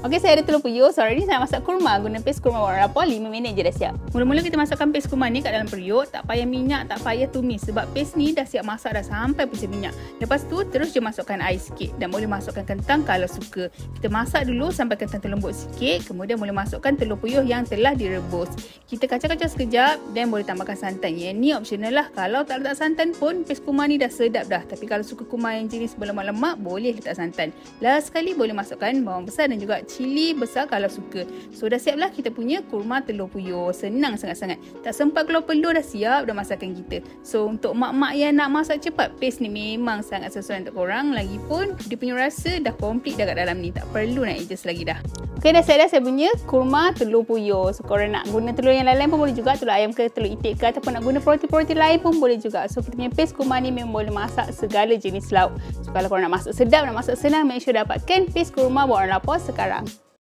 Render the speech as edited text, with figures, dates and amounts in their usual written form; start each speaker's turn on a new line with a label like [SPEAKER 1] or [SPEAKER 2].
[SPEAKER 1] Okey, saya ada telur puyuh. So, hari ni saya masak kurma guna paste kurma warna lapar. 5 minit je dah siap. Mula-mula kita masukkan paste kurma ni kat dalam periuk. Tak payah minyak, tak payah tumis. Sebab paste ni dah siap masak dah sampai puncak minyak. Lepas tu, terus je masukkan air sikit. Dan boleh masukkan kentang kalau suka. Kita masak dulu sampai kentang terlembut sikit. Kemudian boleh masukkan telur puyuh yang telah direbus. Kita kacau-kacau sekejap dan boleh tambahkan santan. Yang ni optional lah. Kalau tak letak santan pun, paste kurma ni dah sedap dah. Tapi kalau suka kurma yang jenis berlemak-lemak, boleh letak santan. Last sekali boleh masukkan bawang besar dan juga cili besar kalau suka. So dah siaplah kita punya kurma telur puyuh. Senang sangat-sangat. Tak sempat keluar peluh dah siap dah masakan kita. So untuk mak-mak yang nak masak cepat, paste ni memang sangat sesuai untuk korang. Lagipun dia punya rasa dah komplit dah kat dalam ni. Tak perlu nak adjust lagi dah. Okey, dah siap dah saya punya kurma telur puyuh. So korang nak guna telur yang lain-lain pun boleh juga. Telur ayam ke, telur itik ke, ataupun nak guna protein-protein lain pun boleh juga. So kita punya paste kurma ni memang boleh masak segala jenis lauk. So kalau korang nak masak sedap, nak masak senang, make sure dapatkan paste kurma warna lapar sekarang.